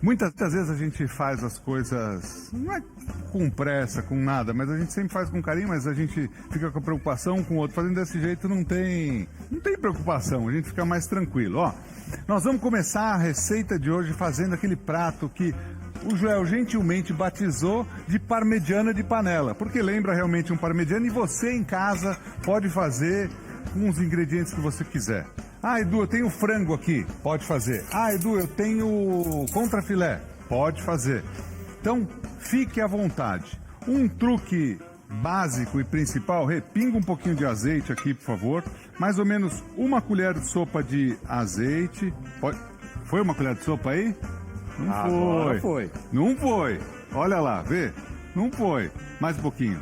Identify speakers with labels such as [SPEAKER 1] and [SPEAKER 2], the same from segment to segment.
[SPEAKER 1] Muitas vezes a gente faz as coisas, não é com pressa, com nada, mas a gente sempre faz com carinho, mas a gente fica com a preocupação com o outro. Fazendo desse jeito não tem preocupação, a gente fica mais tranquilo. Ó, nós vamos começar a receita de hoje fazendo aquele prato que o Joel gentilmente batizou de parmegiana de panela, porque lembra realmente um parmegiana e você em casa pode fazer com os ingredientes que você quiser. Ah, Edu, eu tenho frango aqui, pode fazer. Ah, Edu, eu tenho contrafilé, pode fazer. Então, fique à vontade. Um truque básico e principal, repinga um pouquinho de azeite aqui, por favor. Mais ou menos uma colher de sopa de azeite. Foi uma colher de sopa aí? Não
[SPEAKER 2] Agora foi.
[SPEAKER 1] Não foi. Olha lá, vê? Não foi. Mais um pouquinho.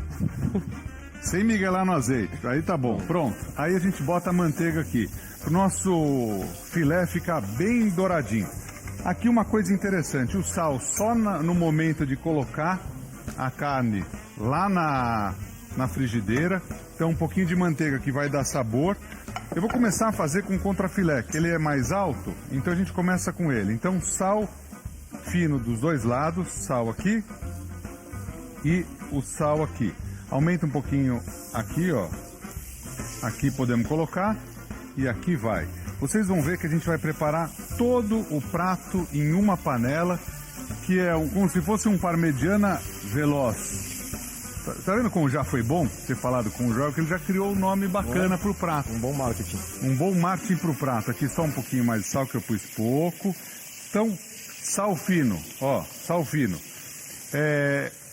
[SPEAKER 1] Sem miguelar no azeite. Aí tá bom. Pronto. Aí a gente bota a manteiga aqui. O nosso filé ficar bem douradinho. Aqui uma coisa interessante. O sal só no momento de colocar a carne lá na frigideira. Então um pouquinho de manteiga que vai dar sabor. Eu vou começar a fazer com contrafilé, que ele é mais alto. Então a gente começa com ele. Então sal fino dos dois lados. Sal aqui. E o sal aqui. Aumenta um pouquinho aqui, ó. Aqui podemos colocar e aqui vai. Vocês vão ver que a gente vai preparar todo o prato em uma panela, que é como se fosse um parmegiana veloz. Tá vendo como já foi bom ter falado com o Joel, que ele já criou um nome bacana pro prato.
[SPEAKER 2] Um bom marketing.
[SPEAKER 1] Um bom marketing pro prato. Aqui só um pouquinho mais de sal, que eu pus pouco. Então, sal fino, ó, sal fino.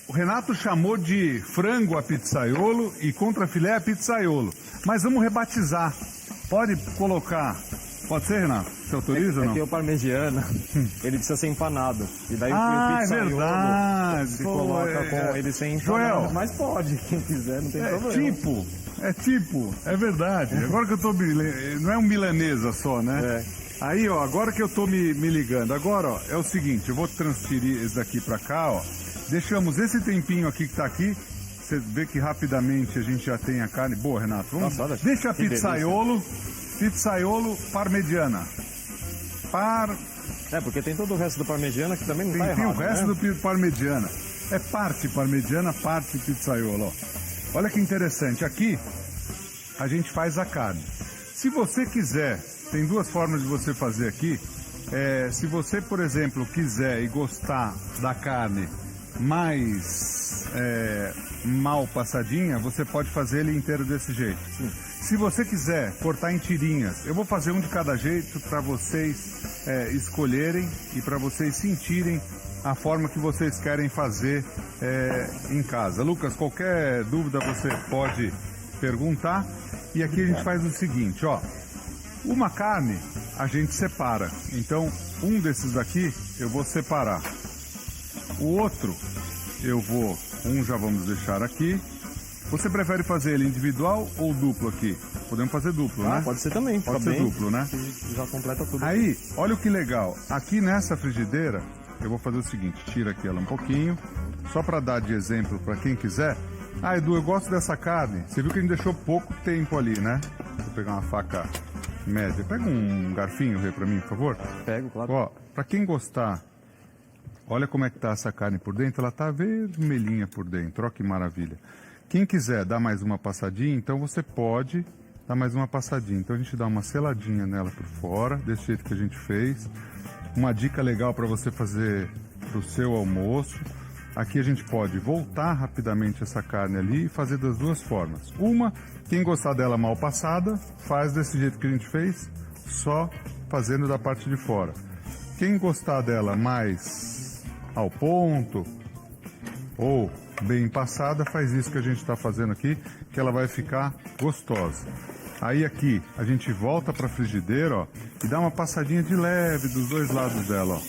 [SPEAKER 1] O Renato chamou de frango a pizzaiolo e contrafilé a pizzaiolo. Mas vamos rebatizar. Pode colocar. Pode ser, Renato? Você autoriza ou não?
[SPEAKER 2] É que o parmegiana, ele precisa ser empanado. E daí o
[SPEAKER 1] é
[SPEAKER 2] pizzaiolo
[SPEAKER 1] verdade.
[SPEAKER 2] se coloca com ele sem empanado.
[SPEAKER 1] Joel,
[SPEAKER 2] mas pode, quem quiser, não tem problema.
[SPEAKER 1] É verdade. Agora que eu tô não é um milanesa só, né? Aí, ó, agora que eu tô me ligando. Agora, ó, é o seguinte, eu vou transferir esse daqui pra cá, ó. Deixamos esse tempinho aqui que tá aqui. Você vê que rapidamente a gente já tem a carne. Boa, Renato. Vamos. Deixa a pizzaiolo parmegiana.
[SPEAKER 2] Porque tem todo o resto do parmegiana que também não tá errado.
[SPEAKER 1] Tem o resto do parmegiana. É parte parmegiana, parte pizzaiolo, ó. Olha que interessante. Aqui a gente faz a carne. Se você quiser, tem duas formas de você fazer aqui. Se você, por exemplo, quiser e gostar da carne mais mal passadinha, você pode fazer ele inteiro desse jeito.
[SPEAKER 2] Sim.
[SPEAKER 1] Se você quiser cortar em tirinhas, eu vou fazer um de cada jeito para vocês escolherem e para vocês sentirem a forma que vocês querem fazer em casa. Lucas, qualquer dúvida você pode perguntar. E aqui a gente faz o seguinte, ó. Uma carne a gente separa. Então, um desses daqui eu vou separar. O outro, já vamos deixar aqui. Você prefere fazer ele individual ou duplo aqui? Podemos fazer duplo, né?
[SPEAKER 2] Pode ser também.
[SPEAKER 1] Pode ser duplo, né?
[SPEAKER 2] Já completa tudo.
[SPEAKER 1] Aí, olha o que legal. Aqui nessa frigideira, eu vou fazer o seguinte. Tira aqui ela um pouquinho. Só para dar de exemplo para quem quiser. Ah, Edu, eu gosto dessa carne. Você viu que a gente deixou pouco tempo ali, né? Vou pegar uma faca média. Pega um garfinho, Rê, para mim, por favor.
[SPEAKER 2] Pego, claro.
[SPEAKER 1] Ó, para quem gostar... Olha como é que tá essa carne por dentro, ela tá vermelhinha por dentro, ó que maravilha. Quem quiser dar mais uma passadinha, então você pode dar mais uma passadinha. Então a gente dá uma seladinha nela por fora, desse jeito que a gente fez. Uma dica legal para você fazer pro seu almoço. Aqui a gente pode voltar rapidamente essa carne ali e fazer das duas formas. Uma, quem gostar dela mal passada, faz desse jeito que a gente fez, só fazendo da parte de fora. Quem gostar dela mais ao ponto ou bem passada, faz isso que a gente está fazendo aqui, que ela vai ficar gostosa. Aí aqui a gente volta para a frigideira, ó, e dá uma passadinha de leve dos dois lados dela, ó.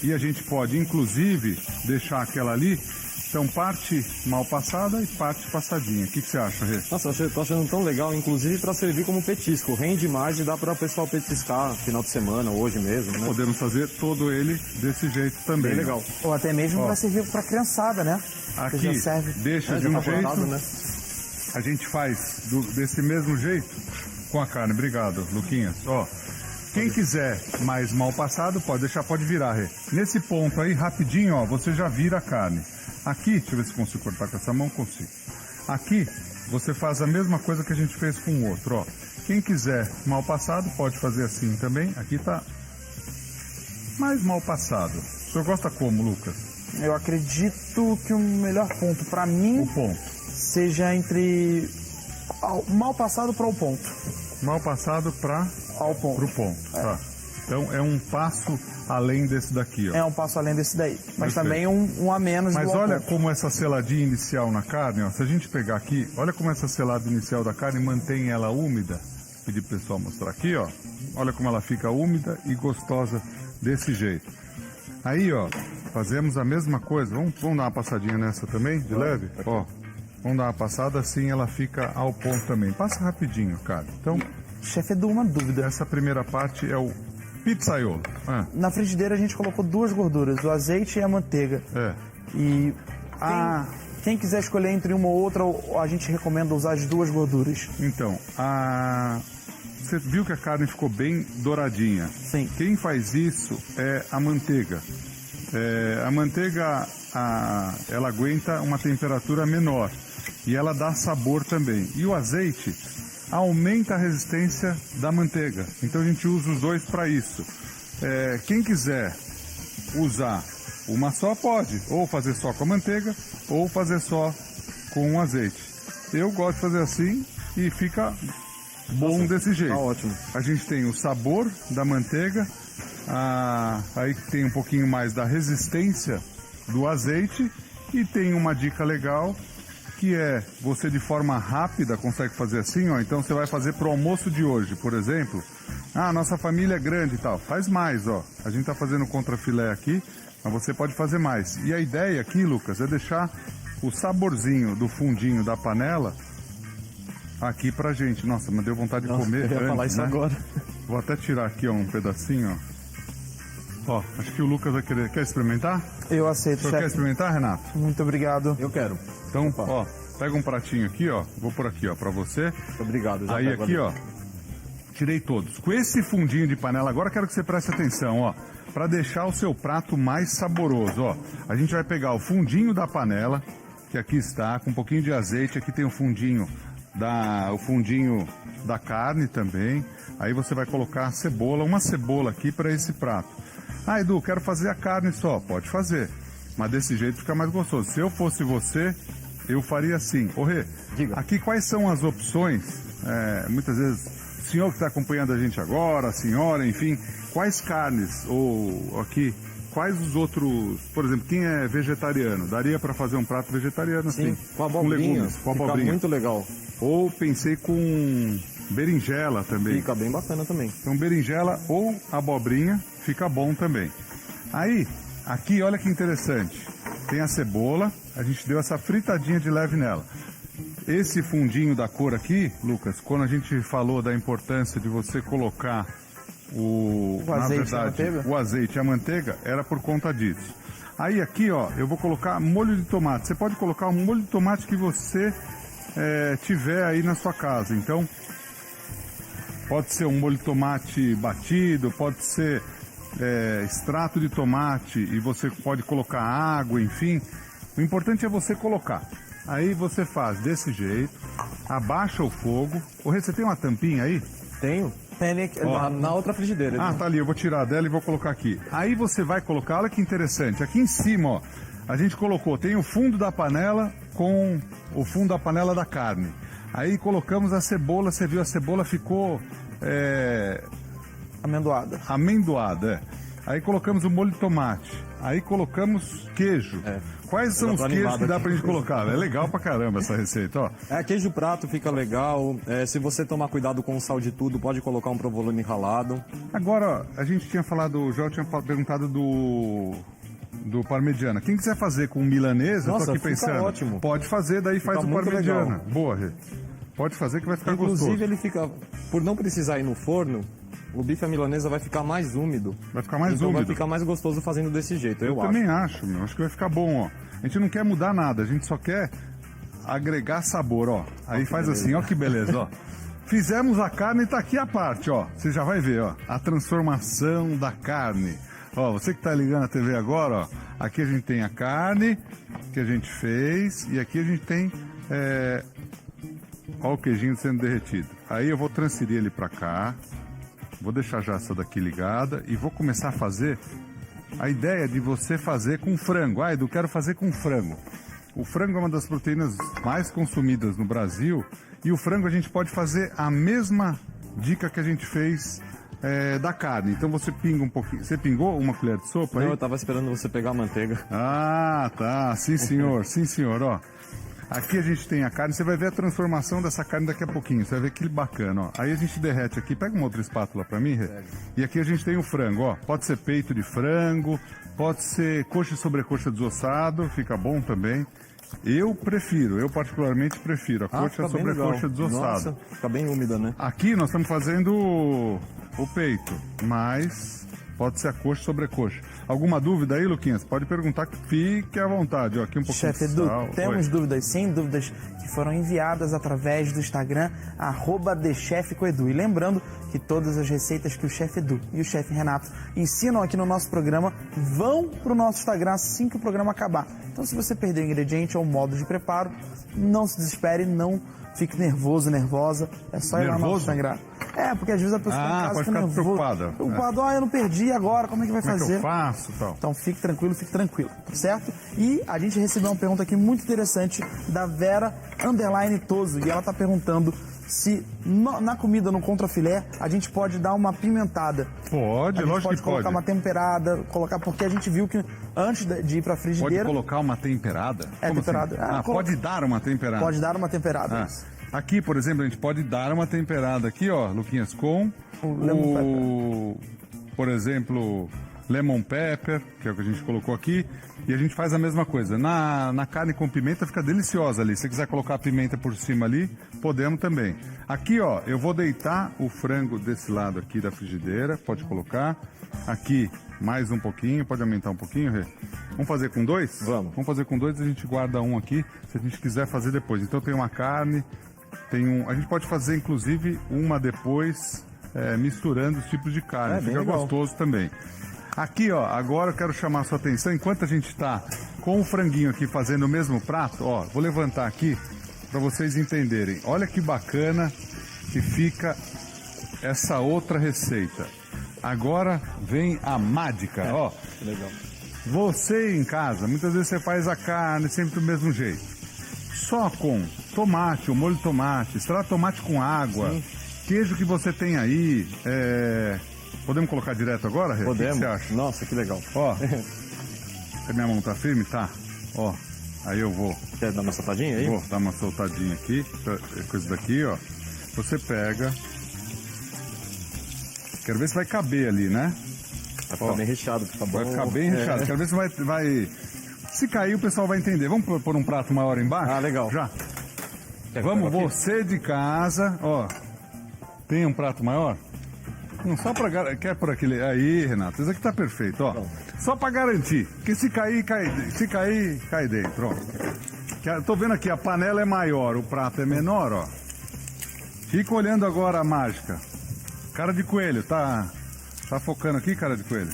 [SPEAKER 1] E a gente pode inclusive deixar aquela ali, então parte mal passada e parte passadinha. O que você acha, Rê?
[SPEAKER 2] Nossa, eu tô achando tão legal, inclusive para servir como petisco. Rende mais e dá para o pessoal petiscar final de semana, hoje mesmo, né?
[SPEAKER 1] Podemos fazer todo ele desse jeito também.
[SPEAKER 2] Bem legal.
[SPEAKER 3] Ou até mesmo para servir para criançada, né?
[SPEAKER 1] Aqui,
[SPEAKER 3] já serve.
[SPEAKER 1] deixa de um jeito,
[SPEAKER 2] cortado, né?
[SPEAKER 1] a gente faz desse mesmo jeito com a carne. Obrigado, Luquinhas. Ó, Quem quiser mais mal passado, pode deixar, pode virar, Rê. Nesse ponto aí, rapidinho, ó, você já vira a carne. Aqui, deixa eu ver se consigo cortar com essa mão, consigo. Aqui, você faz a mesma coisa que a gente fez com o outro, ó. Quem quiser mal passado, pode fazer assim também. Aqui tá mais mal passado. O senhor gosta como, Lucas?
[SPEAKER 3] Eu acredito que o melhor ponto pra mim
[SPEAKER 1] O ponto.
[SPEAKER 3] seja entre mal passado para o ponto.
[SPEAKER 1] Mal passado para
[SPEAKER 3] Ao ponto.
[SPEAKER 1] pro ponto, tá. Então é um passo além desse daqui, ó.
[SPEAKER 3] É um passo além desse daí. Mas
[SPEAKER 1] Perfeito.
[SPEAKER 3] também um a menos
[SPEAKER 1] Mas
[SPEAKER 3] do ao
[SPEAKER 1] olha
[SPEAKER 3] ponto.
[SPEAKER 1] como essa seladinha inicial na carne, ó, se a gente pegar aqui, olha como essa selada inicial da carne mantém ela úmida. Vou pedir pro pessoal mostrar aqui, ó. Olha como ela fica úmida e gostosa desse jeito. Aí, ó, fazemos a mesma coisa. Vamos dar uma passadinha nessa também, de leve? Ó, vamos dar uma passada, assim ela fica ao ponto também. Passa rapidinho, cara. Então,
[SPEAKER 3] Chefe, dou uma dúvida.
[SPEAKER 1] essa primeira parte é o pizzaiolo. Ah,
[SPEAKER 3] Na frigideira a gente colocou duas gorduras, o azeite e a manteiga.
[SPEAKER 1] é.
[SPEAKER 3] E quem quiser escolher entre uma ou outra, a gente recomenda usar as duas gorduras.
[SPEAKER 1] Então, você viu que a carne ficou bem douradinha.
[SPEAKER 3] Sim.
[SPEAKER 1] Quem faz isso é a manteiga. A manteiga, ela aguenta uma temperatura menor e ela dá sabor também. E o azeite aumenta a resistência da manteiga. Então a gente usa os dois para isso. Quem quiser usar uma só pode, ou fazer só com a manteiga, ou fazer só com o azeite. Eu gosto de fazer assim e fica bom desse jeito.
[SPEAKER 2] Tá ótimo.
[SPEAKER 1] A gente tem o sabor da manteiga, aí tem um pouquinho mais da resistência do azeite e tem uma dica legal que é você de forma rápida consegue fazer assim, ó. Então você vai fazer pro almoço de hoje, por exemplo. Nossa família é grande e tal. Faz mais, ó. A gente tá fazendo contrafilé aqui, mas você pode fazer mais. E a ideia aqui, Lucas, é deixar o saborzinho do fundinho da panela aqui pra gente. Nossa, mas deu vontade de comer
[SPEAKER 2] Eu ia falar
[SPEAKER 1] antes,
[SPEAKER 2] isso
[SPEAKER 1] né?
[SPEAKER 2] agora.
[SPEAKER 1] Vou até tirar aqui, ó, um pedacinho, ó. Ó, acho que o Lucas vai querer. Quer experimentar?
[SPEAKER 3] Eu
[SPEAKER 1] O
[SPEAKER 3] aceito,
[SPEAKER 1] senhor quer
[SPEAKER 3] chefe.
[SPEAKER 1] experimentar, Renato?
[SPEAKER 3] Muito obrigado.
[SPEAKER 2] Eu quero.
[SPEAKER 1] Então,
[SPEAKER 2] Opa.
[SPEAKER 1] ó, pega um pratinho aqui, ó. Vou por aqui, ó, pra você.
[SPEAKER 2] Obrigado. Já
[SPEAKER 1] Aí
[SPEAKER 2] pego
[SPEAKER 1] aqui,
[SPEAKER 2] ali.
[SPEAKER 1] ó, tirei todos. Com esse fundinho de panela, agora quero que você preste atenção, ó, para deixar o seu prato mais saboroso, ó. A gente vai pegar o fundinho da panela, que aqui está, com um pouquinho de azeite. Aqui tem o fundinho da carne também. Aí você vai colocar a cebola, uma cebola aqui para esse prato. Edu, quero fazer a carne só. Pode fazer, mas desse jeito fica mais gostoso. Se eu fosse você, eu faria assim. Ô Rê,
[SPEAKER 2] Diga.
[SPEAKER 1] aqui quais são as opções? Muitas vezes, o senhor que está acompanhando a gente agora, a senhora, enfim, quais carnes, ou aqui, quais os outros, por exemplo, quem é vegetariano, daria para fazer um prato vegetariano assim?
[SPEAKER 2] Sim, com abobrinha.
[SPEAKER 1] legumes, com
[SPEAKER 2] Fica
[SPEAKER 1] abobrinha.
[SPEAKER 2] muito legal.
[SPEAKER 1] Ou pensei com berinjela também.
[SPEAKER 2] Fica bem bacana também.
[SPEAKER 1] Então berinjela ou abobrinha fica bom também. Aí, aqui olha que interessante. Tem a cebola, a gente deu essa fritadinha de leve nela. Esse fundinho da cor aqui, Lucas, quando a gente falou da importância de você colocar na
[SPEAKER 3] azeite e a
[SPEAKER 1] verdade,
[SPEAKER 3] manteiga?
[SPEAKER 1] o azeite e a manteiga, era por conta disso. Aí aqui, ó, eu vou colocar molho de tomate. Você pode colocar o molho de tomate que você tiver aí na sua casa. Então, pode ser um molho de tomate batido, pode ser extrato de tomate e você pode colocar água, enfim. O importante é você colocar. Aí você faz desse jeito, abaixa o fogo. Você tem uma tampinha aí?
[SPEAKER 2] Tenho. Na outra frigideira.
[SPEAKER 1] Tá ali, eu vou tirar dela e vou colocar aqui. Aí você vai colocar, olha que interessante, aqui em cima, ó, a gente colocou, tem o fundo da panela com o fundo da panela da carne. Aí colocamos a cebola, você viu, a cebola ficou
[SPEAKER 3] Amendoada.
[SPEAKER 1] Aí colocamos o molho de tomate. Aí colocamos queijo. Quais são os queijos que dá pra gente colocar? É legal pra caramba essa receita, ó.
[SPEAKER 2] Queijo prato fica legal. Se você tomar cuidado com o sal de tudo, pode colocar um provolone ralado.
[SPEAKER 1] Agora, a gente tinha falado, o João tinha perguntado do parmegiana. Quem quiser fazer com milanesa, eu tô
[SPEAKER 2] Nossa,
[SPEAKER 1] aqui
[SPEAKER 2] fica
[SPEAKER 1] pensando.
[SPEAKER 2] ótimo.
[SPEAKER 1] Pode fazer, daí faz o
[SPEAKER 2] muito
[SPEAKER 1] parmegiana.
[SPEAKER 2] legal.
[SPEAKER 1] Boa, Rê. Pode fazer que vai ficar
[SPEAKER 2] Inclusive,
[SPEAKER 1] gostoso.
[SPEAKER 2] ele fica... Por não precisar ir no forno, o bife à milanesa vai ficar mais úmido.
[SPEAKER 1] Vai ficar mais
[SPEAKER 2] então
[SPEAKER 1] úmido.
[SPEAKER 2] vai ficar mais gostoso fazendo desse jeito, eu acho.
[SPEAKER 1] Também acho, meu. Acho que vai ficar bom, ó. A gente não quer mudar nada, a gente só quer agregar sabor, ó. Aí faz
[SPEAKER 2] beleza.
[SPEAKER 1] assim, ó que beleza, ó. fizemos a carne e tá aqui a parte, ó. Você já vai ver, ó, a transformação da carne. Ó, você que tá ligando a TV agora, ó, aqui a gente tem a carne que a gente fez e aqui a gente tem, ó, o queijinho sendo derretido. Aí eu vou transferir ele pra cá, vou deixar já essa daqui ligada e vou começar a fazer a ideia de você fazer com frango. Ah, Edu, quero fazer com frango. O frango é uma das proteínas mais consumidas no Brasil e o frango a gente pode fazer a mesma dica que a gente fez da carne. Então você pinga um pouquinho. Você pingou uma colher de sopa aí?
[SPEAKER 2] Não, eu tava esperando você pegar a manteiga.
[SPEAKER 1] Ah, tá. Sim, senhor. Sim, senhor. Ó, aqui a gente tem a carne. Você vai ver a transformação dessa carne daqui a pouquinho. Você vai ver que bacana, ó. Aí a gente derrete aqui. Pega uma outra espátula pra mim, Rê. E aqui a gente tem o frango, ó. Pode ser peito de frango, pode ser coxa e sobrecoxa desossado. Fica bom também. Eu particularmente prefiro a coxa
[SPEAKER 2] fica bem
[SPEAKER 1] sobre a
[SPEAKER 2] legal.
[SPEAKER 1] coxa desossada.
[SPEAKER 2] Nossa, fica bem úmida, né?
[SPEAKER 1] Aqui nós estamos fazendo o peito, mas pode ser a coxa sobre a coxa. Alguma dúvida aí, Luquinhas? Pode perguntar, que fique à vontade. Ó, aqui um pouquinho
[SPEAKER 3] Chefe
[SPEAKER 1] de
[SPEAKER 3] Edu,
[SPEAKER 1] sal.
[SPEAKER 3] temos
[SPEAKER 1] Oi.
[SPEAKER 3] dúvidas sim, dúvidas que foram enviadas através do Instagram, @TheChefCoEdu. E lembrando que todas as receitas que o Chefe Edu e o Chefe Renato ensinam aqui no nosso programa vão para o nosso Instagram assim que o programa acabar. Então se você perder o ingrediente ou o modo de preparo, não se desespere, não fique nervoso, nervosa. É só ir lá no nosso
[SPEAKER 1] Nervoso?
[SPEAKER 3] Instagram. Porque às vezes a pessoa em casa
[SPEAKER 1] pode
[SPEAKER 3] fica
[SPEAKER 1] ficar
[SPEAKER 3] nervosa.
[SPEAKER 1] preocupada.
[SPEAKER 3] Preocupado, eu não perdi agora, como é que vai
[SPEAKER 1] Como é que
[SPEAKER 3] fazer?
[SPEAKER 1] eu faço, tal?
[SPEAKER 3] Então fique tranquilo, tá certo? E a gente recebeu uma pergunta aqui muito interessante da Vera Toso e ela tá perguntando se na comida, no contrafilé, a gente pode dar uma pimentada.
[SPEAKER 1] Pode,
[SPEAKER 3] A gente
[SPEAKER 1] lógico
[SPEAKER 3] pode
[SPEAKER 1] que
[SPEAKER 3] colocar
[SPEAKER 1] pode.
[SPEAKER 3] uma temperada, porque a gente viu que antes de ir pra
[SPEAKER 1] Pode
[SPEAKER 3] frigideira,
[SPEAKER 1] colocar uma temperada? Como
[SPEAKER 3] temperada.
[SPEAKER 1] assim? Pode dar uma temperada.
[SPEAKER 3] pode dar uma temperada.
[SPEAKER 1] Aqui, por exemplo, a gente pode dar uma temperada aqui, ó, Luquinhas, com
[SPEAKER 3] lemon
[SPEAKER 1] por exemplo, lemon pepper, que é o que a gente colocou aqui, e a gente faz a mesma coisa. Na carne com pimenta fica deliciosa ali. Se você quiser colocar a pimenta por cima ali, podemos também. Aqui, ó, eu vou deitar o frango desse lado aqui da frigideira, pode colocar. Aqui, mais um pouquinho, pode aumentar um pouquinho, Rê? Vamos fazer com 2?
[SPEAKER 2] Vamos.
[SPEAKER 1] Vamos fazer com 2 e a gente guarda um aqui, se a gente quiser fazer depois. Então tem uma carne, a gente pode fazer inclusive uma depois, misturando os tipos de carne,
[SPEAKER 2] bem
[SPEAKER 1] fica
[SPEAKER 2] legal.
[SPEAKER 1] gostoso também. Aqui, ó, agora eu quero chamar a sua atenção, enquanto a gente está com o franguinho aqui fazendo o mesmo prato, ó, vou levantar aqui para vocês entenderem. Olha que bacana que fica essa outra receita. Agora vem a mágica, ó.
[SPEAKER 2] Legal.
[SPEAKER 1] Você em casa, muitas vezes você faz a carne sempre do mesmo jeito. Só com tomate, o molho de tomate, extrato de tomate com água, queijo que você tem aí. Podemos colocar direto agora, Rê?
[SPEAKER 2] Podemos.
[SPEAKER 1] O que você acha?
[SPEAKER 2] Nossa, que legal.
[SPEAKER 1] Ó, se minha mão tá firme, tá? Ó, aí eu vou
[SPEAKER 2] Quer dar uma soltadinha aí?
[SPEAKER 1] dar uma soltadinha aqui, coisa daqui, ó. Você pega. Quero ver se vai caber ali, né?
[SPEAKER 2] Vai ficar bem recheado, fica bom.
[SPEAKER 1] Vai ficar bem recheado. Quero ver se vai... Se cair, o pessoal vai entender. Vamos pôr um prato maior embaixo?
[SPEAKER 2] Ah, legal.
[SPEAKER 1] Já.
[SPEAKER 2] Quer que
[SPEAKER 1] Vamos,
[SPEAKER 2] eu pego aqui?
[SPEAKER 1] você de casa, ó. Tem um prato maior? Não, só pra... Quer por aquele... Aí, Renato, esse aqui tá perfeito, ó. Só pra garantir. Porque se cair, cai dentro, ó. Tô vendo aqui, a panela é maior, o prato é menor, ó. Fica olhando agora a mágica. Cara de coelho, tá focando aqui, cara de coelho?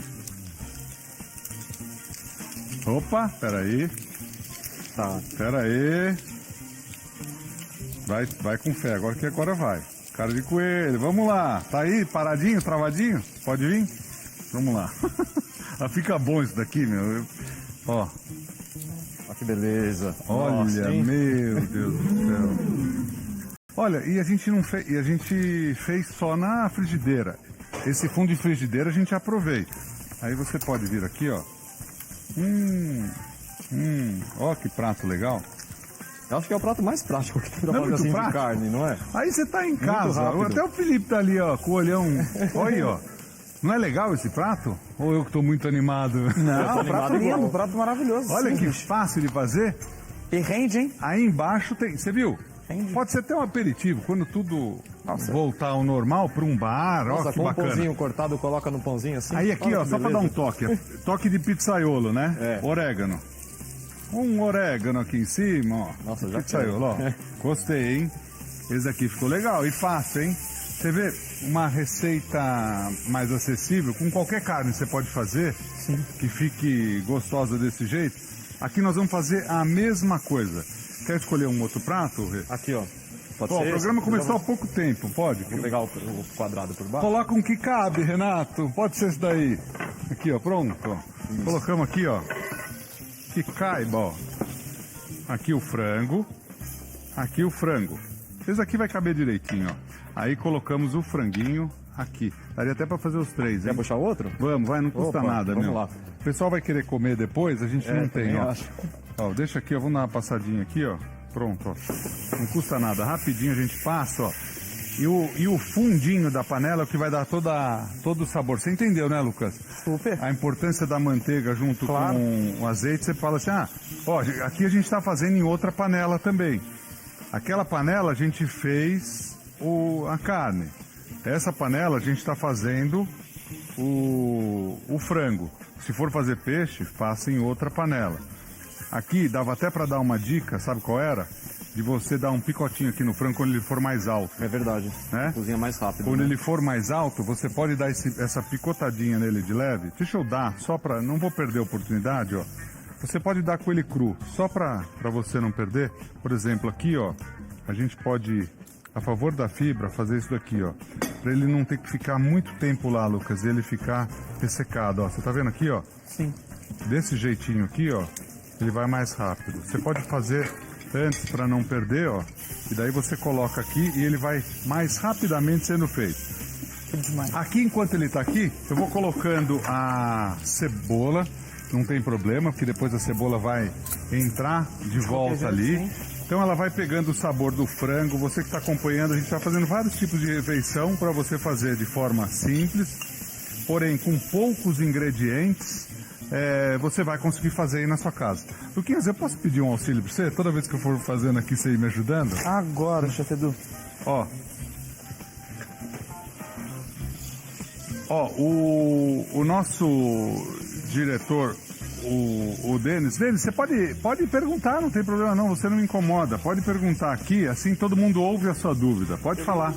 [SPEAKER 1] Opa, peraí.
[SPEAKER 2] Tá.
[SPEAKER 1] Peraí. Vai com fé, agora vai. Cara de coelho, vamos lá. Tá aí, paradinho, travadinho? Pode vir? Vamos lá. Fica bom isso daqui, meu. Ó,
[SPEAKER 2] Olha que beleza.
[SPEAKER 1] olha,
[SPEAKER 2] Nossa, hein?
[SPEAKER 1] meu Deus do céu. Olha, e a gente não fez, a gente fez só na frigideira. Esse fundo de frigideira a gente aproveita. Aí você pode vir aqui, ó. Ó que prato legal.
[SPEAKER 2] Eu acho que é o prato mais prático que tem pra
[SPEAKER 1] Não é
[SPEAKER 2] fazer
[SPEAKER 1] muito
[SPEAKER 2] assim
[SPEAKER 1] prático?
[SPEAKER 2] de carne, não é?
[SPEAKER 1] Aí você tá em casa,
[SPEAKER 2] rápido.
[SPEAKER 1] até o Felipe tá ali, ó, com o olhão. Olha aí, ó. Não é legal esse prato? Ou eu que tô muito animado?
[SPEAKER 3] Não, prato
[SPEAKER 2] animado igual.
[SPEAKER 3] lindo, prato maravilhoso.
[SPEAKER 1] Olha que
[SPEAKER 3] simples.
[SPEAKER 1] fácil de fazer.
[SPEAKER 3] E rende, hein?
[SPEAKER 1] Aí embaixo tem, você viu?
[SPEAKER 3] Rende.
[SPEAKER 1] Pode ser até um aperitivo, quando tudo
[SPEAKER 3] Nossa.
[SPEAKER 1] voltar ao normal para um bar,
[SPEAKER 2] Nossa,
[SPEAKER 1] ó que
[SPEAKER 2] com um
[SPEAKER 1] bacana.
[SPEAKER 2] pãozinho cortado, coloca no pãozinho assim.
[SPEAKER 1] Aí aqui,
[SPEAKER 2] Olha
[SPEAKER 1] ó,
[SPEAKER 2] que
[SPEAKER 1] só para dar
[SPEAKER 2] beleza.
[SPEAKER 1] um toque, toque de pizzaiolo, né?
[SPEAKER 2] É.
[SPEAKER 1] Orégano. Um orégano aqui em cima, ó.
[SPEAKER 2] Nossa, já
[SPEAKER 1] pizzaiolo, ó. Gostei, hein? Esse aqui ficou legal e fácil, hein? Você vê, uma receita mais acessível, com qualquer carne você pode fazer,
[SPEAKER 3] Sim.
[SPEAKER 1] que fique gostosa desse jeito. Aqui nós vamos fazer a mesma coisa. Quer escolher um outro prato, Rê?
[SPEAKER 2] Aqui, ó. Pode
[SPEAKER 1] Ó,
[SPEAKER 2] ser
[SPEAKER 1] o programa
[SPEAKER 2] esse?
[SPEAKER 1] começou há
[SPEAKER 2] Vou
[SPEAKER 1] pouco tempo, pode?
[SPEAKER 2] pegar o quadrado por baixo.
[SPEAKER 1] Coloca um que cabe, Renato. Pode ser esse daí. Aqui, ó, pronto. Ó. Colocamos aqui, ó. Que caiba, ó. Aqui o frango. Aqui o frango. Esse aqui vai caber direitinho, ó. Aí colocamos o franguinho aqui. Daria até pra fazer os três,
[SPEAKER 2] Quer
[SPEAKER 1] hein?
[SPEAKER 2] puxar outro?
[SPEAKER 1] Vamos, vai, não custa
[SPEAKER 2] Opa,
[SPEAKER 1] nada,
[SPEAKER 2] vamos
[SPEAKER 1] meu.
[SPEAKER 2] lá.
[SPEAKER 1] O pessoal vai querer comer depois, a gente não tem,
[SPEAKER 2] também
[SPEAKER 1] ó.
[SPEAKER 2] acho.
[SPEAKER 1] Ó, deixa aqui, ó, vamos dar uma passadinha aqui, ó. Pronto, ó. Não custa nada, rapidinho a gente passa, ó. E o fundinho da panela é o que vai dar todo o sabor. Você entendeu, né, Lucas?
[SPEAKER 3] Super.
[SPEAKER 1] A importância da manteiga junto
[SPEAKER 3] Claro.
[SPEAKER 1] com o azeite, você fala assim, ó, aqui a gente está fazendo em outra panela também. Aquela panela a gente fez a carne. Essa panela a gente está fazendo o frango. Se for fazer peixe, faça em outra panela. Aqui dava até para dar uma dica, sabe qual era? De você dar um picotinho aqui no frango quando ele for mais alto,
[SPEAKER 2] É verdade.
[SPEAKER 1] né?
[SPEAKER 2] Cozinha mais rápido.
[SPEAKER 1] Quando
[SPEAKER 2] né?
[SPEAKER 1] ele for mais alto, você pode dar essa picotadinha nele de leve. Deixa eu dar, só para não vou perder a oportunidade, ó. Você pode dar com ele cru, só para você não perder. Por exemplo, aqui, ó, a gente pode, a favor da fibra, fazer isso daqui, ó. Para ele não ter que ficar muito tempo lá, Lucas, e ele ficar ressecado, ó. Você tá vendo aqui, ó?
[SPEAKER 3] Sim.
[SPEAKER 1] Desse jeitinho aqui, ó, ele vai mais rápido. Você pode fazer antes para não perder, ó. E daí você coloca aqui e ele vai mais rapidamente sendo feito.
[SPEAKER 3] Tudo demais.
[SPEAKER 1] Aqui, enquanto ele está aqui, eu vou colocando a cebola, não tem problema, porque depois a cebola vai entrar de volta ali.
[SPEAKER 3] sim.
[SPEAKER 1] Então ela vai pegando o sabor do frango. Você que está acompanhando, a gente está fazendo vários tipos de refeição para você fazer de forma simples, porém com poucos ingredientes. Você vai conseguir fazer aí na sua casa. Luquinhas, eu posso pedir um auxílio para você? Toda vez que eu for fazendo aqui, você ir me ajudando?
[SPEAKER 3] Agora, chefe Edu.
[SPEAKER 1] Ó, o nosso diretor, o Denis, você pode perguntar, não tem problema não, você não me incomoda. Pode perguntar aqui, assim todo mundo ouve a sua dúvida. Pode falar.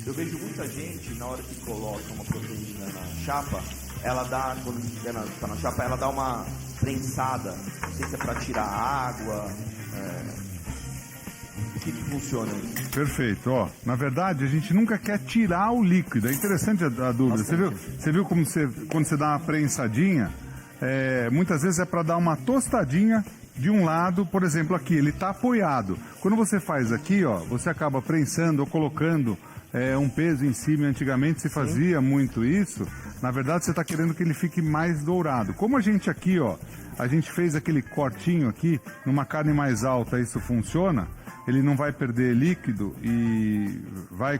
[SPEAKER 4] Eu vejo muita gente, na hora que coloca uma proteína na chapa, ela dá, quando está na chapa, ela dá uma prensada. Não sei se é para tirar água. O que funciona isso?
[SPEAKER 1] Perfeito, ó. Na verdade, a gente nunca quer tirar o líquido. É interessante a dúvida. Você viu como quando você dá uma prensadinha, muitas vezes é para dar uma tostadinha de um lado, por exemplo, aqui, ele está apoiado. Quando você faz aqui, ó, você acaba prensando ou colocando um peso em cima. Antigamente se fazia muito isso. Na verdade, você está querendo que ele fique mais dourado. Como a gente aqui, ó, a gente fez aquele cortinho aqui, numa carne mais alta, isso funciona. Ele não vai perder líquido e vai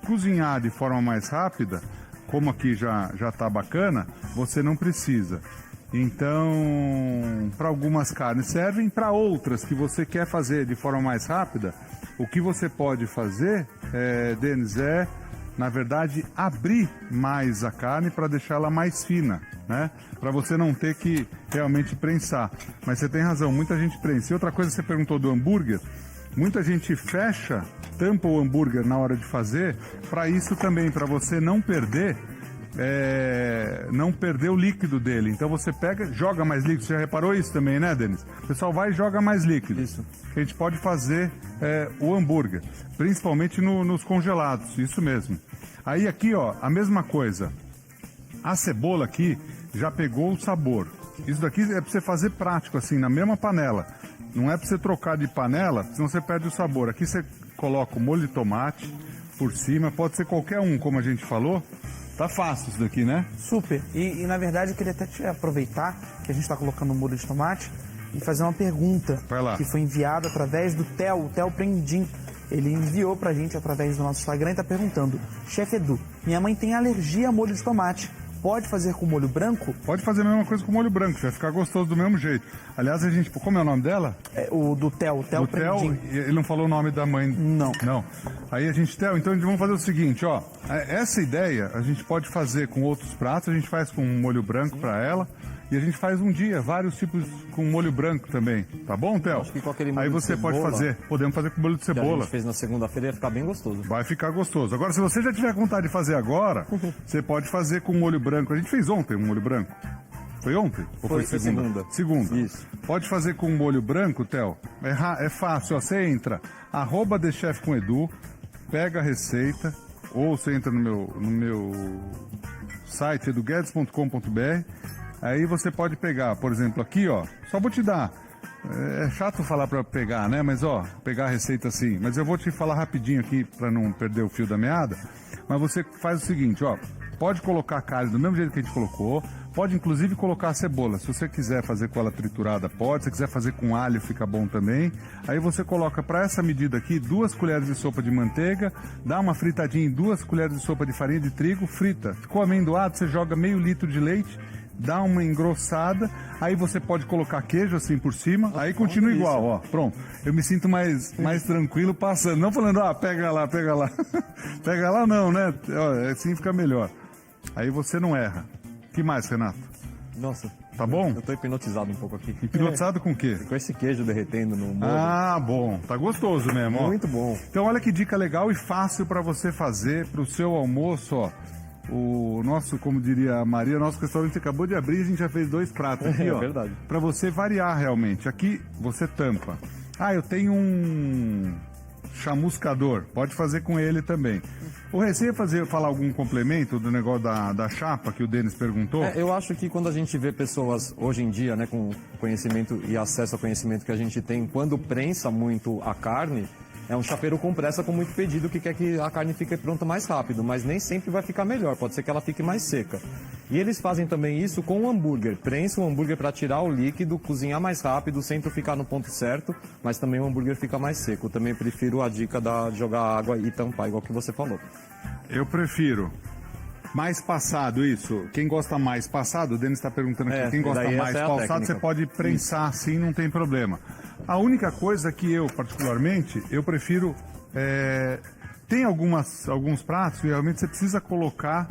[SPEAKER 1] cozinhar de forma mais rápida. Como aqui já está bacana, você não precisa. Então, para algumas carnes servem, para outras que você quer fazer de forma mais rápida, o que você pode fazer, Denis, na verdade, abrir mais a carne para deixá-la mais fina, né? Para você não ter que realmente prensar. Mas você tem razão, muita gente prensa. E outra coisa, você perguntou do hambúrguer, muita gente fecha, tampa o hambúrguer na hora de fazer, para isso também, para você não perder o líquido dele. Então você pega, joga mais líquido. Você já reparou isso também, né, Denis? O pessoal vai e joga mais líquido.
[SPEAKER 2] Isso.
[SPEAKER 1] A gente pode fazer o hambúrguer, principalmente nos congelados, isso mesmo. Aí aqui, ó, a mesma coisa. A cebola aqui já pegou o sabor. Isso daqui é para você fazer prático, assim, na mesma panela. Não é para você trocar de panela, senão você perde o sabor. Aqui você coloca o molho de tomate por cima, pode ser qualquer um, como a gente falou. Tá fácil isso daqui, né?
[SPEAKER 3] Super. E na verdade eu queria até te aproveitar que a gente está colocando o molho de tomate e fazer uma pergunta.
[SPEAKER 1] Vai lá.
[SPEAKER 3] Que foi enviada através do o Theo Prendim. Ele enviou pra gente através do nosso Instagram e tá perguntando: Chefe Edu, minha mãe tem alergia a molho de tomate. Pode fazer com molho branco?
[SPEAKER 1] Pode fazer a mesma coisa com molho branco, vai ficar gostoso do mesmo jeito. Aliás, a gente, como é o nome dela?
[SPEAKER 3] O do Theo
[SPEAKER 1] O Theo,
[SPEAKER 3] Prendim.
[SPEAKER 1] ele não falou o nome da mãe.
[SPEAKER 3] Não.
[SPEAKER 1] Não. Aí a gente, Theo, então vamos fazer o seguinte, ó. Essa ideia a gente pode fazer com outros pratos, a gente faz com molho branco para ela E a gente faz um dia, vários tipos com molho branco também. Tá bom, Theo?
[SPEAKER 2] Acho que com aquele molho
[SPEAKER 1] Aí
[SPEAKER 2] de
[SPEAKER 1] você pode
[SPEAKER 2] cebola,
[SPEAKER 1] fazer. Podemos fazer com molho de
[SPEAKER 2] que a
[SPEAKER 1] cebola.
[SPEAKER 2] gente fez na segunda-feira, ia ficar bem gostoso.
[SPEAKER 1] Vai ficar gostoso. Agora, se você já tiver vontade de fazer agora, você pode fazer com molho branco. A gente fez ontem um molho branco. Foi ontem? Ou foi
[SPEAKER 2] Foi
[SPEAKER 1] segunda? Segunda.
[SPEAKER 2] Isso.
[SPEAKER 1] Pode fazer com molho branco, Theo. É fácil, ó. Você entra, @TheChefComEdu, pega a receita, ou você entra no meu site, eduguedes.com.br. Aí você pode pegar, por exemplo, aqui, ó. Só vou te dar. É chato falar para pegar, né? Mas, ó, pegar a receita assim. Mas eu vou te falar rapidinho aqui para não perder o fio da meada. Mas você faz o seguinte, ó. Pode colocar a carne do mesmo jeito que a gente colocou. Pode, inclusive, colocar a cebola. Se você quiser fazer com ela triturada, pode. Se você quiser fazer com alho, fica bom também. Aí você coloca, para essa medida aqui, 2 colheres de sopa de manteiga. Dá uma fritadinha em 2 colheres de sopa de farinha de trigo. Frita. Ficou amendoado, você joga meio litro de leite. Dá uma engrossada, aí você pode colocar queijo assim por cima, aí continua igual, ó, pronto. Eu me sinto mais tranquilo passando, não falando, pega lá. Pega lá não, né? Ó, assim fica melhor. Aí você não erra. Que mais, Renato?
[SPEAKER 2] Nossa.
[SPEAKER 1] Tá bom?
[SPEAKER 2] Eu tô hipnotizado um pouco aqui.
[SPEAKER 1] Hipnotizado com o quê?
[SPEAKER 2] Com esse queijo derretendo no molho.
[SPEAKER 1] Ah, bom. Tá gostoso mesmo, ó.
[SPEAKER 2] Muito bom.
[SPEAKER 1] Então olha que dica legal e fácil para você fazer pro seu almoço, ó. O nosso, como diria a Maria, nosso restaurante acabou de abrir, a gente já fez 2 pratos aqui,
[SPEAKER 2] É
[SPEAKER 1] ó.
[SPEAKER 2] verdade.
[SPEAKER 1] Para você variar realmente. Aqui você tampa. Ah, eu tenho um chamuscador, pode fazer com ele também. O Receia falar algum complemento do negócio da chapa que o Denis perguntou?
[SPEAKER 2] Eu acho que quando a gente vê pessoas hoje em dia, né, com conhecimento e acesso ao conhecimento que a gente tem, quando prensa muito a carne, é um chapeiro com pressa com muito pedido que quer que a carne fique pronta mais rápido, mas nem sempre vai ficar melhor, pode ser que ela fique mais seca. E eles fazem também isso com o hambúrguer, prensa o hambúrguer para tirar o líquido, cozinhar mais rápido, o centro ficar no ponto certo, mas também o hambúrguer fica mais seco. Eu também prefiro a dica de jogar água e tampar, igual que você falou.
[SPEAKER 1] Eu prefiro. Mais passado, isso. Quem gosta mais passado, o Denis está perguntando aqui, quem gosta
[SPEAKER 2] daí
[SPEAKER 1] mais
[SPEAKER 2] essa é a
[SPEAKER 1] passado,
[SPEAKER 2] técnica.
[SPEAKER 1] você pode prensar assim, não tem problema. A única coisa que eu, particularmente, eu prefiro... tem alguns pratos que realmente você precisa colocar,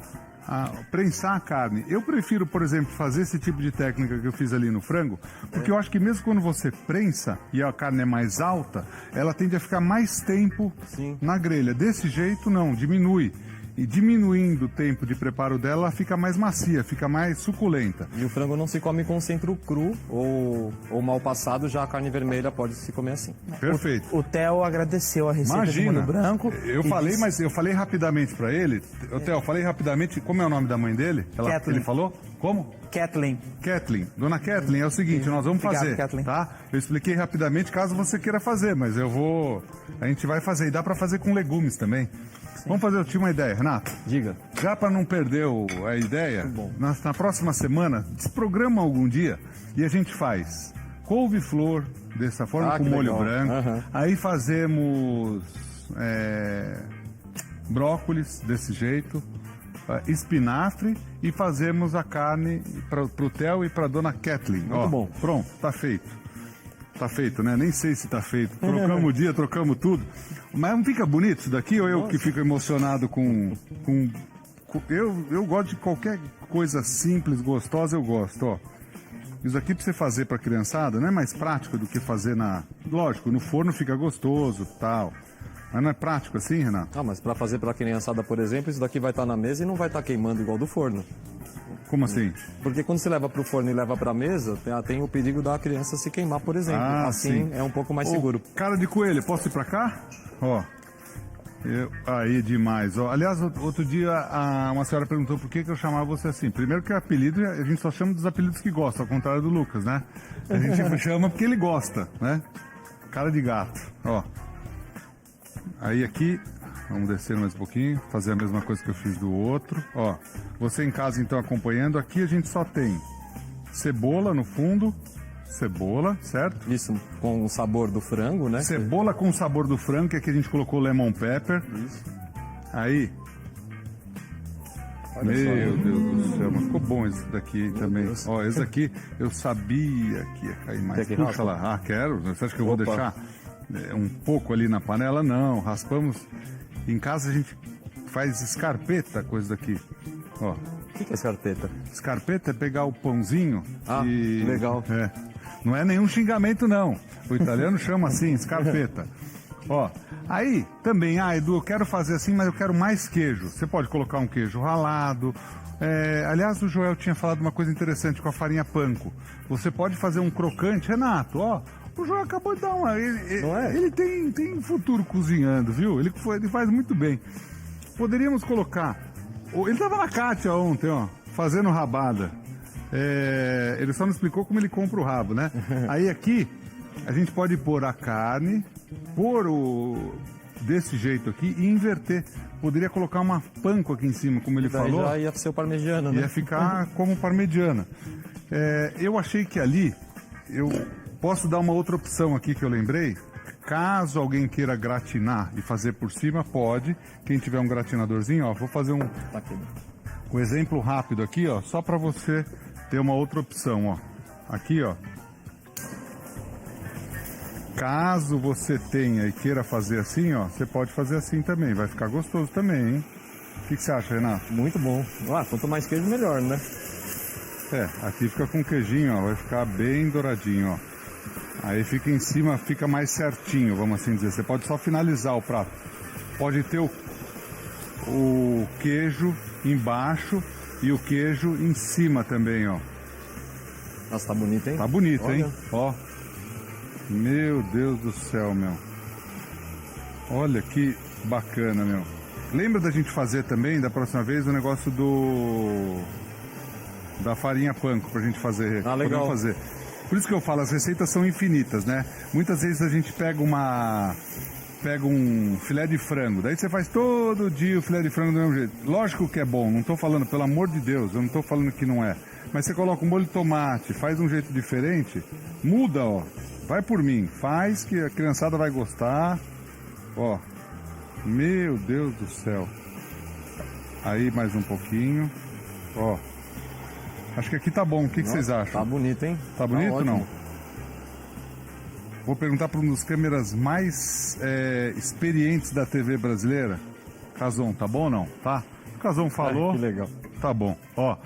[SPEAKER 1] prensar a carne. Eu prefiro, por exemplo, fazer esse tipo de técnica que eu fiz ali no frango, porque eu acho que mesmo quando você prensa e a carne é mais alta, ela tende a ficar mais tempo na grelha. Desse jeito, não, diminui. E diminuindo o tempo de preparo dela, ela fica mais macia, fica mais suculenta.
[SPEAKER 2] E o frango não se come com o centro cru ou mal passado, já a carne vermelha pode se comer assim.
[SPEAKER 1] Perfeito.
[SPEAKER 3] O Theo agradeceu a receita de
[SPEAKER 1] Imagina,
[SPEAKER 3] molho branco.
[SPEAKER 1] eu
[SPEAKER 3] e
[SPEAKER 1] falei,
[SPEAKER 3] disse-
[SPEAKER 1] mas eu falei rapidamente pra ele. Theo, eu falei rapidamente, como é o nome da mãe dele?
[SPEAKER 3] Kathleen.
[SPEAKER 1] Ele falou? Como?
[SPEAKER 3] Kathleen.
[SPEAKER 1] Kathleen. Dona Kathleen, é o seguinte, nós vamos
[SPEAKER 3] Obrigado,
[SPEAKER 1] fazer,
[SPEAKER 3] Kathleen.
[SPEAKER 1] tá? Eu expliquei rapidamente caso você queira fazer, mas a gente vai fazer. E dá pra fazer com legumes também. Vamos fazer, eu tinha uma ideia, Renato.
[SPEAKER 2] Diga.
[SPEAKER 1] Já para não perder a ideia,
[SPEAKER 2] bom.
[SPEAKER 1] na próxima semana, desprograma algum dia e a gente faz couve-flor dessa forma, com
[SPEAKER 2] que
[SPEAKER 1] molho
[SPEAKER 2] legal.
[SPEAKER 1] branco.
[SPEAKER 2] Aham.
[SPEAKER 1] Aí fazemos brócolis desse jeito, espinafre e fazemos a carne para o Theo e para dona Kathleen.
[SPEAKER 2] Muito bom.
[SPEAKER 1] Pronto, tá feito. Tá feito, né? Nem sei se tá feito. Trocamos o dia, trocamos tudo. Mas não fica bonito isso daqui ou eu que fico emocionado com eu gosto de qualquer coisa simples, gostosa, eu gosto, ó. Isso aqui pra você fazer pra criançada não é mais prático do que fazer lógico, no forno fica gostoso, tal. Mas não é prático assim, Renato?
[SPEAKER 2] Mas para fazer para a criançada, por exemplo, isso daqui vai estar na mesa e não vai estar queimando igual do forno.
[SPEAKER 1] Como assim?
[SPEAKER 2] Porque quando você leva para o forno e leva para a mesa, tem o perigo da criança se queimar, por exemplo. Assim
[SPEAKER 1] sim.
[SPEAKER 2] é um pouco mais
[SPEAKER 1] Ô,
[SPEAKER 2] seguro.
[SPEAKER 1] Cara de coelho, posso ir pra cá? Ó. Aí, demais. Ó, aliás, outro dia uma senhora perguntou por que eu chamava você assim. Primeiro que o apelido, a gente só chama dos apelidos que gosta, ao contrário do Lucas, né? A gente chama porque ele gosta, né? Cara de gato. Ó. Aí aqui, vamos descer mais um pouquinho, fazer a mesma coisa que eu fiz do outro. Ó, você em casa então acompanhando, aqui a gente só tem cebola no fundo, cebola, certo?
[SPEAKER 2] Isso com o sabor do frango, né?
[SPEAKER 1] Cebola com o sabor do frango, que aqui a gente colocou lemon pepper.
[SPEAKER 2] Isso.
[SPEAKER 1] Aí.
[SPEAKER 2] Olha só.
[SPEAKER 1] Meu Deus do céu, mas ficou bom esse daqui também.
[SPEAKER 2] Deus.
[SPEAKER 1] Ó, esse daqui eu sabia que ia cair mais.
[SPEAKER 2] Quer que
[SPEAKER 1] Puxa
[SPEAKER 2] raspa?
[SPEAKER 1] lá. Ah, quero. Você acha que eu vou
[SPEAKER 2] Opa.
[SPEAKER 1] deixar um pouco ali na panela? Não, raspamos. Em casa a gente faz escarpeta, coisa daqui. Ó,
[SPEAKER 2] O que é escarpeta?
[SPEAKER 1] Escarpeta é pegar o pãozinho
[SPEAKER 2] Ah,
[SPEAKER 1] e...
[SPEAKER 2] legal.
[SPEAKER 1] É. Não é nenhum xingamento, não. O italiano chama assim, escarpeta. Ó, aí também, Edu, eu quero fazer assim, mas eu quero mais queijo. Você pode colocar um queijo ralado. Aliás, o Joel tinha falado uma coisa interessante com a farinha panko. Você pode fazer um crocante, Renato, ó. O Joel acabou de dar uma...
[SPEAKER 2] Não é?
[SPEAKER 1] Ele tem futuro cozinhando, viu? Ele faz muito bem. Poderíamos colocar... Ele estava na Kátia ontem, ó, fazendo rabada. Ele só não explicou como ele compra o rabo, né? Aí aqui, a gente pode pôr a carne, desse jeito aqui e inverter. Poderia colocar uma panko aqui em cima, como ele
[SPEAKER 2] Daí
[SPEAKER 1] falou.
[SPEAKER 2] já ia ser o parmegiano, né?
[SPEAKER 1] Ia ficar como parmegiana. Eu achei que ali, eu posso dar uma outra opção aqui que eu lembrei. Caso alguém queira gratinar e fazer por cima, pode. Quem tiver um gratinadorzinho, ó, vou fazer um
[SPEAKER 2] Tá aqui.
[SPEAKER 1] exemplo rápido aqui, ó, só para você ter uma outra opção, ó. Aqui, ó. Caso você tenha e queira fazer assim, ó, você pode fazer assim também. Vai ficar gostoso também, hein? O que você acha, Renato?
[SPEAKER 2] Muito bom. Quanto mais queijo, melhor, né?
[SPEAKER 1] Aqui fica com queijinho, ó, vai ficar bem douradinho, ó. Aí fica em cima, fica mais certinho, vamos assim dizer. Você pode só finalizar o prato. Pode ter o queijo embaixo e o queijo em cima também, ó.
[SPEAKER 2] Nossa, tá bonito, hein?
[SPEAKER 1] Tá bonito,
[SPEAKER 2] Olha.
[SPEAKER 1] hein? Ó. Meu Deus do céu, meu. Olha que bacana, meu. Lembra da gente fazer também, da próxima vez, o negócio da farinha panko pra gente fazer.
[SPEAKER 2] Ah, legal.
[SPEAKER 1] Podemos fazer. Por isso que eu falo, as receitas são infinitas, né? Muitas vezes a gente pega um filé de frango, daí você faz todo dia o filé de frango do mesmo jeito. Lógico que é bom, não tô falando, pelo amor de Deus, eu não tô falando que não é. Mas você coloca um molho de tomate, faz de um jeito diferente, muda, ó. Vai por mim, faz que a criançada vai gostar. Ó, meu Deus do céu. Aí mais um pouquinho, ó. Acho que aqui tá bom, o que vocês acham?
[SPEAKER 2] Tá bonito, hein?
[SPEAKER 1] Tá bonito ou
[SPEAKER 2] ótimo.
[SPEAKER 1] não? Vou perguntar para um dos câmeras mais experientes da TV brasileira. Cazon, tá bom ou não? Tá? O Cazon falou.
[SPEAKER 2] Que legal.
[SPEAKER 1] Tá bom. Ó,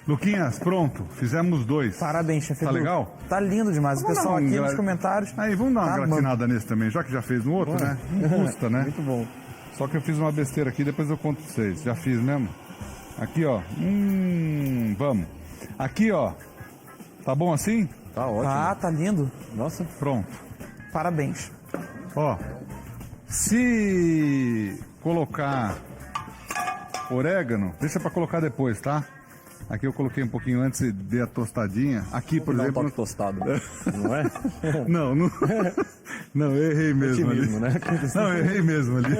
[SPEAKER 1] Luquinhas, pronto. Fizemos 2.
[SPEAKER 3] Parabéns, chefe
[SPEAKER 1] Tá
[SPEAKER 3] Edu.
[SPEAKER 1] legal?
[SPEAKER 3] Tá lindo demais. O
[SPEAKER 1] Vamos
[SPEAKER 3] pessoal
[SPEAKER 1] dar um
[SPEAKER 3] aqui
[SPEAKER 1] gra-
[SPEAKER 3] nos comentários.
[SPEAKER 1] Aí, vamos dar uma
[SPEAKER 3] tá
[SPEAKER 1] gratinada nesse também, já que já fez no outro, né? Não custa, né?
[SPEAKER 2] Muito bom.
[SPEAKER 1] Só que eu fiz uma besteira aqui, depois eu conto pra vocês. Já fiz mesmo? Aqui, ó. Vamos. Aqui, ó. Tá bom assim?
[SPEAKER 2] Tá ótimo.
[SPEAKER 3] Tá lindo.
[SPEAKER 2] Nossa,
[SPEAKER 1] Pronto.
[SPEAKER 3] Parabéns.
[SPEAKER 1] Ó. Se colocar orégano, deixa pra colocar depois, tá? Aqui eu coloquei um pouquinho antes e dei a tostadinha. Aqui, por
[SPEAKER 2] dá um
[SPEAKER 1] exemplo...
[SPEAKER 2] toque tostado, não é?
[SPEAKER 1] Não, eu errei mesmo ali.
[SPEAKER 2] Otimismo, né?
[SPEAKER 1] Não, eu errei mesmo ali.